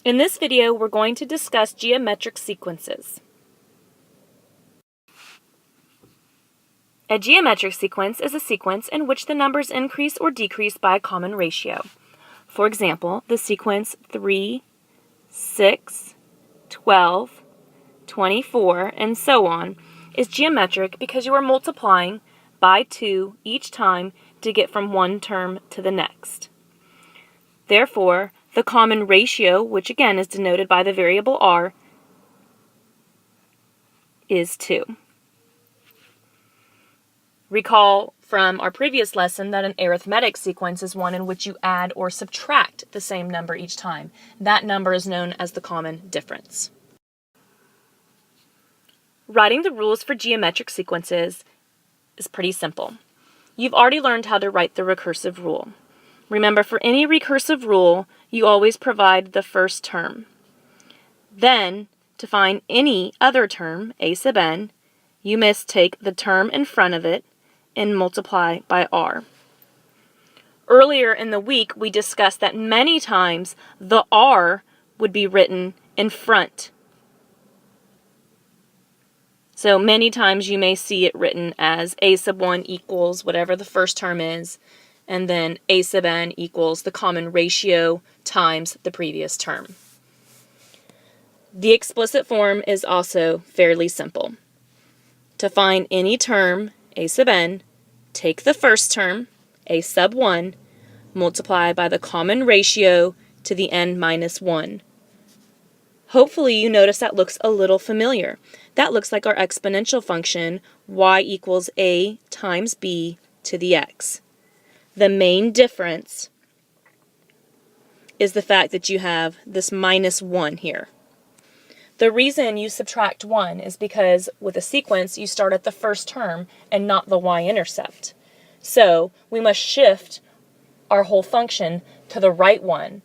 In this video, we're going to discuss geometric sequences. A geometric sequence is a sequence in which the numbers increase or decrease by a common ratio. For example, the sequence 3, 6, 12, 24, and so on is geometric because you are multiplying by 2 each time to get from one term to the next. Therefore, the common ratio, which again is denoted by the variable r, is 2. Recall from our previous lesson that an arithmetic sequence is one in which you add or subtract the same number each time. That number is known as the common difference. Writing the rules for geometric sequences is pretty simple. You've already learned how to write the recursive rule. Remember, for any recursive rule, you always provide the first term. Then, to find any other term, a sub n, you must take the term in front of it and multiply by r. Earlier in the week, we discussed that many times the r would be written in front. So many times you may see it written as a sub 1 equals whatever the first term is, and then a sub n equals the common ratio times the previous term. The explicit form is also fairly simple. To find any term, a sub n, take the first term, a sub 1, multiply by the common ratio to the n minus 1. Hopefully you notice that looks a little familiar. That looks like our exponential function, y equals a times b to the x. The main difference is the fact that you have this minus 1 here. The reason you subtract 1 is because with a sequence you start at the first term and not the y-intercept. So we must shift our whole function to the right one.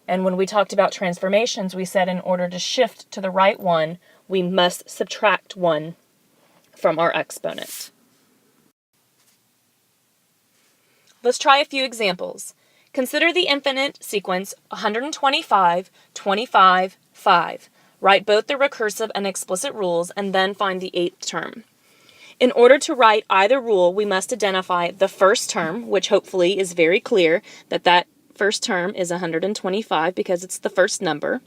And when we talked about transformations, we said in order to shift to the right one, we must subtract 1 from our exponent. Let's try a few examples. Consider the infinite sequence 125, 25, 5. Write both the recursive and explicit rules and then find the 8th term. In order to write either rule, we must identify the first term, which hopefully is very clear that that first term is 125 because it's the first number.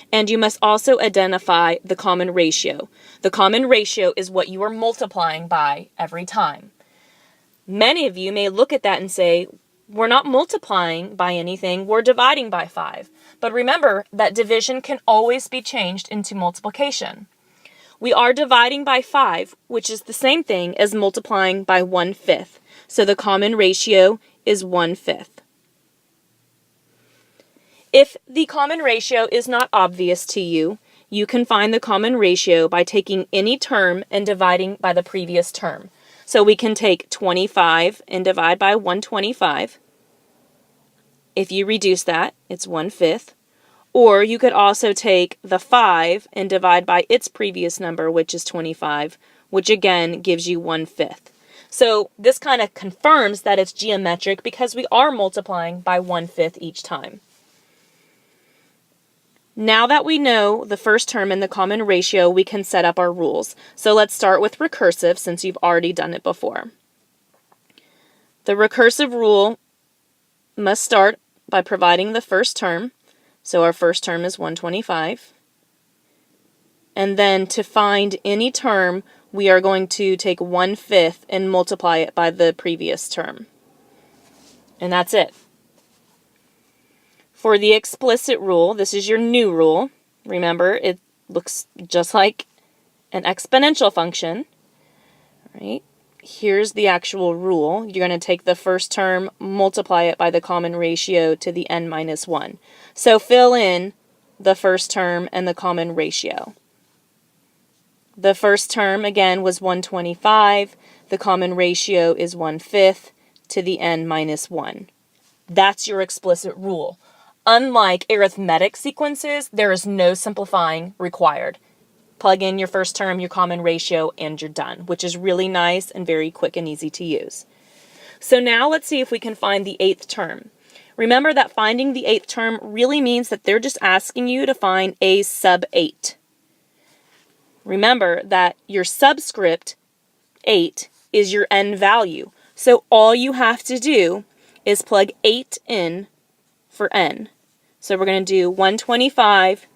And you must also identify the common ratio. The common ratio is what you are multiplying by every time. Many of you may look at that and say, we're not multiplying by anything, we're dividing by 5. But remember that division can always be changed into multiplication. We are dividing by 5, which is the same thing as multiplying by 1/5. So the common ratio is 1/5. If the common ratio is not obvious to you, you can find the common ratio by taking any term and dividing by the previous term. So we can take 25 and divide by 125. If you reduce that, it's 1/5. Or you could also take the 5 and divide by its previous number, which is 25, which again gives you 1/5. So this kind of confirms that it's geometric because we are multiplying by 1/5 each time. Now that we know the first term and the common ratio, we can set up our rules. So let's start with recursive since you've already done it before. The recursive rule must start by providing the first term. So our first term is 125. And then to find any term, we are going to take 1/5 and multiply it by the previous term. And that's it. For the explicit rule, this is your new rule. Remember, it looks just like an exponential function. Right? Here's the actual rule. You're going to take the first term, multiply it by the common ratio to the n minus 1. So fill in the first term and the common ratio. The first term, again, was 125. The common ratio is 1/5 to the n minus 1. That's your explicit rule. Unlike arithmetic sequences, there is no simplifying required. Plug in your first term, your common ratio, and you're done, which is really nice and very quick and easy to use. So now let's see if we can find the 8th term. Remember that finding the 8th term really means that they're just asking you to find a sub 8. Remember that your subscript 8 is your n value. So all you have to do is plug 8 in for n. So we're going to do 125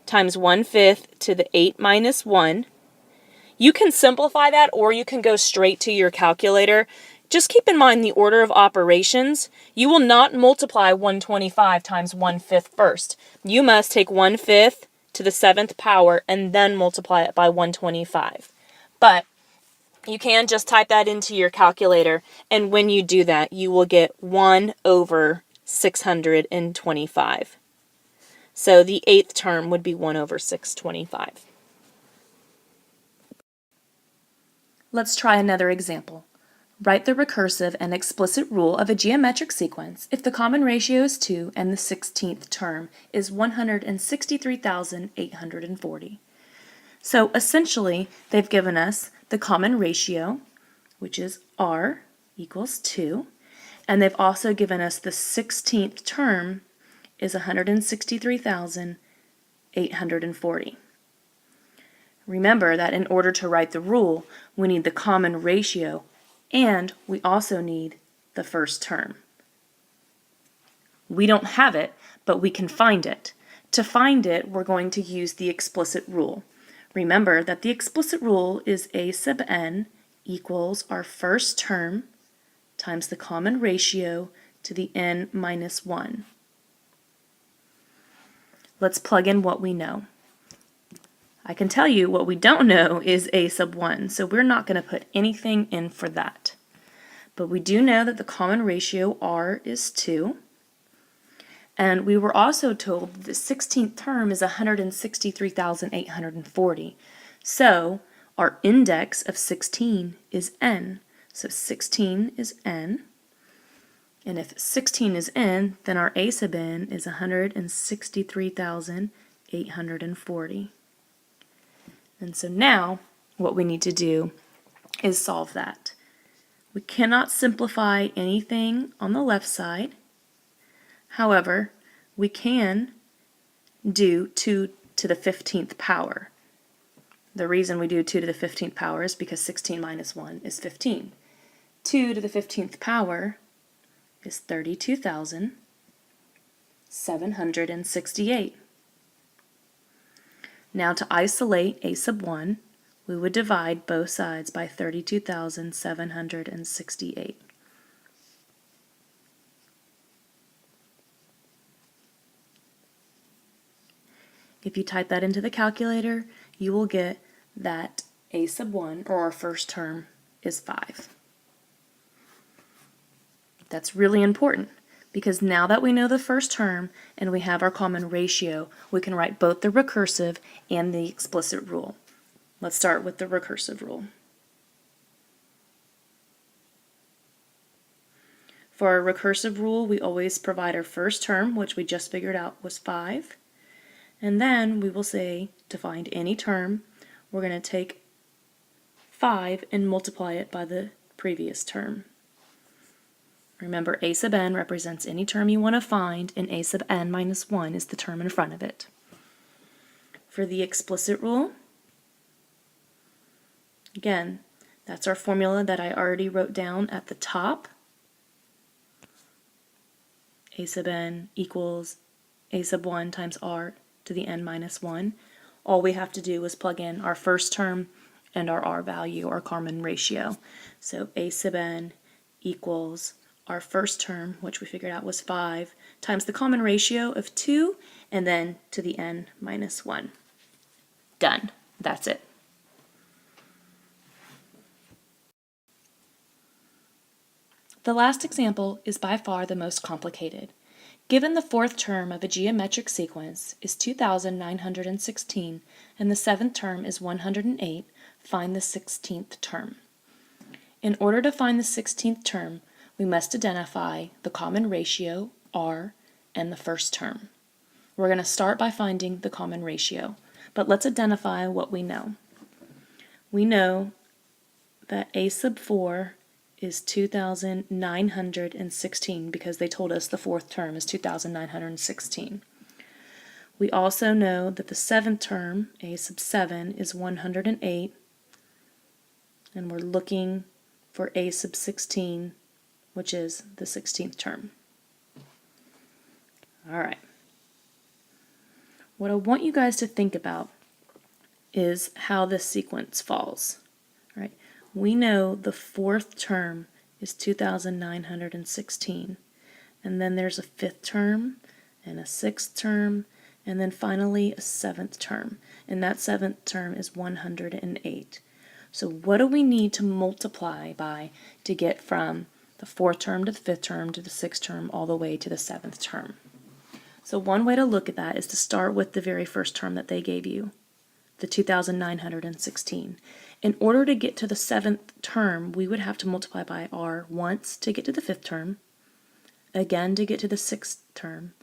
times 1/5 to the 8 minus 1. You can simplify that, or you can go straight to your calculator. Just keep in mind the order of operations. You will not multiply 125 times 1/5 first. You must take 1/5 to the 7th power and then multiply it by 125. But you can just type that into your calculator, and when you do that, you will get 1 over 625. So the 8th term would be 1 over 625. Let's try another example. Write the recursive and explicit rule of a geometric sequence if the common ratio is 2 and the 16th term is 163,840. So essentially, they've given us the common ratio, which is r equals 2, and they've also given us the 16th term is 163,840. Remember that in order to write the rule, we need the common ratio, and we also need the first term. We don't have it, but we can find it. To find it, we're going to use the explicit rule. Remember that the explicit rule is a sub n equals our first term times the common ratio to the n minus 1. Let's plug in what we know. I can tell you what we don't know is a sub 1, so we're not going to put anything in for that. But we do know that the common ratio r is 2, and we were also told that the 16th term is 163,840. So our index of 16 is n. So 16 is n. And if 16 is n, then our a sub n is 163,840. And so now what we need to do is solve that. We cannot simplify anything on the left side. However, we can do 2 to the 15th power. The reason we do 2 to the 15th power is because 16 minus 1 is 15. 2 to the 15th power is 32,768. Now to isolate a sub 1, we would divide both sides by 32,768. If you type that into the calculator, you will get that a sub 1, or our first term, is 5. That's really important, because now that we know the first term and we have our common ratio, we can write both the recursive and the explicit rule. Let's start with the recursive rule. For our recursive rule, we always provide our first term, which we just figured out was 5. And then we will say, to find any term, we're going to take 5 and multiply it by the previous term. Remember, a sub n represents any term you want to find, and a sub n minus 1 is the term in front of it. For the explicit rule, again, that's our formula that I already wrote down at the top. A sub n equals a sub 1 times r to the n minus 1. All we have to do is plug in our first term and our r value, our common ratio. So a sub n equals our first term, which we figured out was 5, times the common ratio of 2, and then to the n minus 1. Done. That's it. The last example is by far the most complicated. Given the fourth term of a geometric sequence is 2,916 and the seventh term is 108, find the 16th term. In order to find the 16th term, we must identify the common ratio, r, and the first term. We're going to start by finding the common ratio, but let's identify what we know. We know that a sub 4 is 2,916 because they told us the fourth term is 2,916. We also know that the seventh term, a sub 7, is 108, and we're looking for a sub 16, which is the 16th term. All right. What I want you guys to think about is how this sequence falls. All right. We know the fourth term is 2,916, and then there's a fifth term and a sixth term, and then finally a seventh term, and that seventh term is 108. So what do we need to multiply by to get from the fourth term to the fifth term to the sixth term all the way to the seventh term? So one way to look at that is to start with the very first term that they gave you, the 2,916. In order to get to the seventh term, we would have to multiply by r once to get to the fifth term, again to get to the sixth term,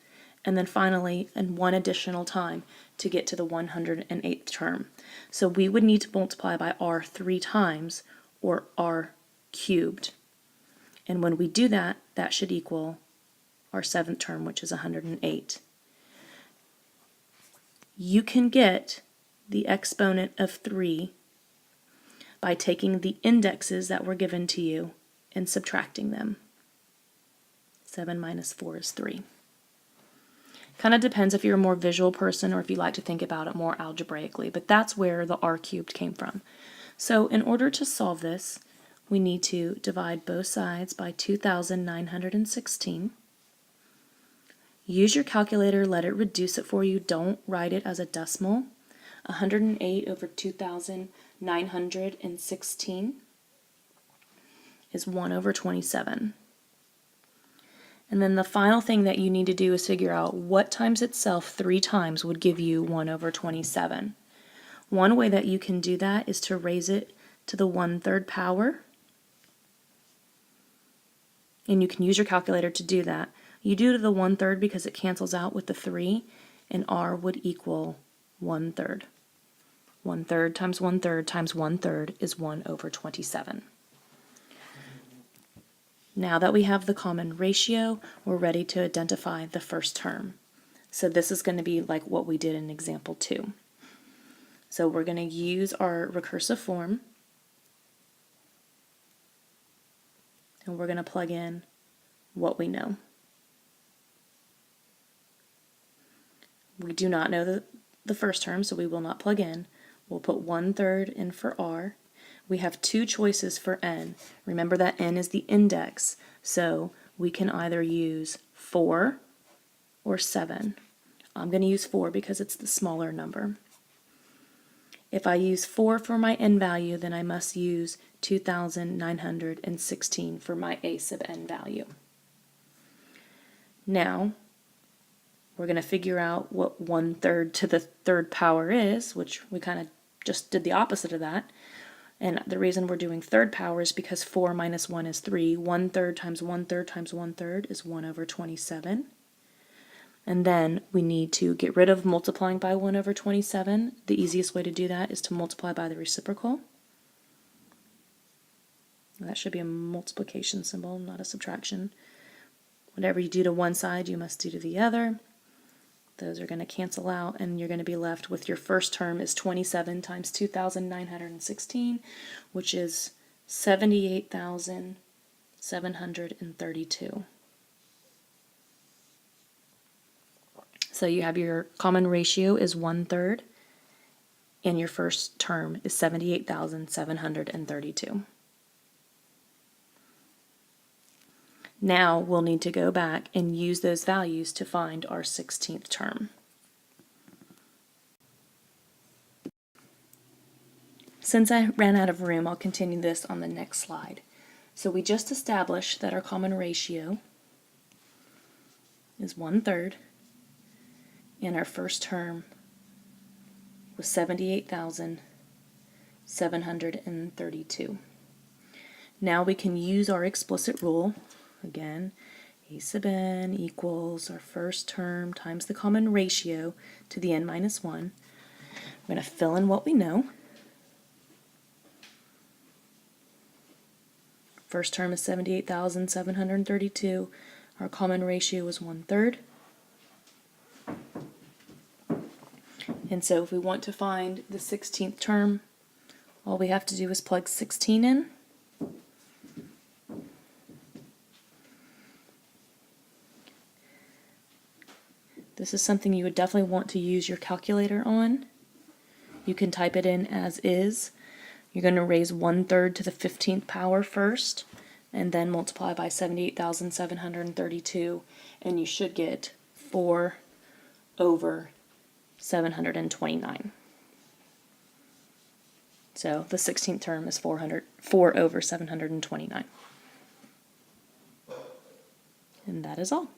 and then finally and one additional time to get to the 108th term. So we would need to multiply by r 3 times, or r cubed. And when we do that, that should equal our seventh term, which is 108. You can get the exponent of 3 by taking the indexes that were given to you and subtracting them. 7 minus 4 is 3. Kind of depends if you're a more visual person or if you like to think about it more algebraically, but that's where the r cubed came from. So in order to solve this, we need to divide both sides by 2,916. Use your calculator, let it reduce it for you. Don't write it as a decimal. 108 over 2,916 is 1 over 27. And then the final thing that you need to do is figure out what times itself 3 times would give you 1 over 27. One way that you can do that is to raise it to the 1/3 power. And you can use your calculator to do that. You do to the 1/3 because it cancels out with the 3, and r would equal 1/3. 1/3 times 1/3 times 1/3 is 1 over 27. Now that we have the common ratio, we're ready to identify the first term. So this is going to be like what we did in example 2. So we're going to use our recursive form, and we're going to plug in what we know. We do not know the first term, so we will not plug in. We'll put 1/3 in for r. We have 2 choices for n. Remember that n is the index, so we can either use 4 or 7. I'm going to use 4 because it's the smaller number. If I use 4 for my n value, then I must use 2,916 for my a sub n value. Now, we're going to figure out what 1/3 to the 3rd power is, which we kind of just did the opposite of that. And the reason we're doing 3rd power is because 4 minus 1 is 3. 1/3 times 1/3 times 1/3 is 1 over 27. And then we need to get rid of multiplying by 1 over 27. The easiest way to do that is to multiply by the reciprocal. That should be a multiplication symbol, not a subtraction. Whatever you do to one side, you must do to the other. Those are going to cancel out, and you're going to be left with your first term is 27 times 2,916, which is 78,732. So you have your common ratio is 1/3, and your first term is 78,732. Now we'll need to go back and use those values to find our 16th term. Since I ran out of room, I'll continue this on the next slide. So we just established that our common ratio is 1/3, and our first term was 78,732. Now we can use our explicit rule. Again, a sub n equals our first term times the common ratio to the n minus 1. We're going to fill in what we know. First term is 78,732. Our common ratio is 1/3. And so if we want to find the 16th term, all we have to do is plug 16 in. This is something you would definitely want to use your calculator on. You can type it in as is. You're going to raise 1/3 to the 15th power first, and then multiply by 78,732, and you should get 4 over 729. So the 16th term is 4 over 729. And that is all.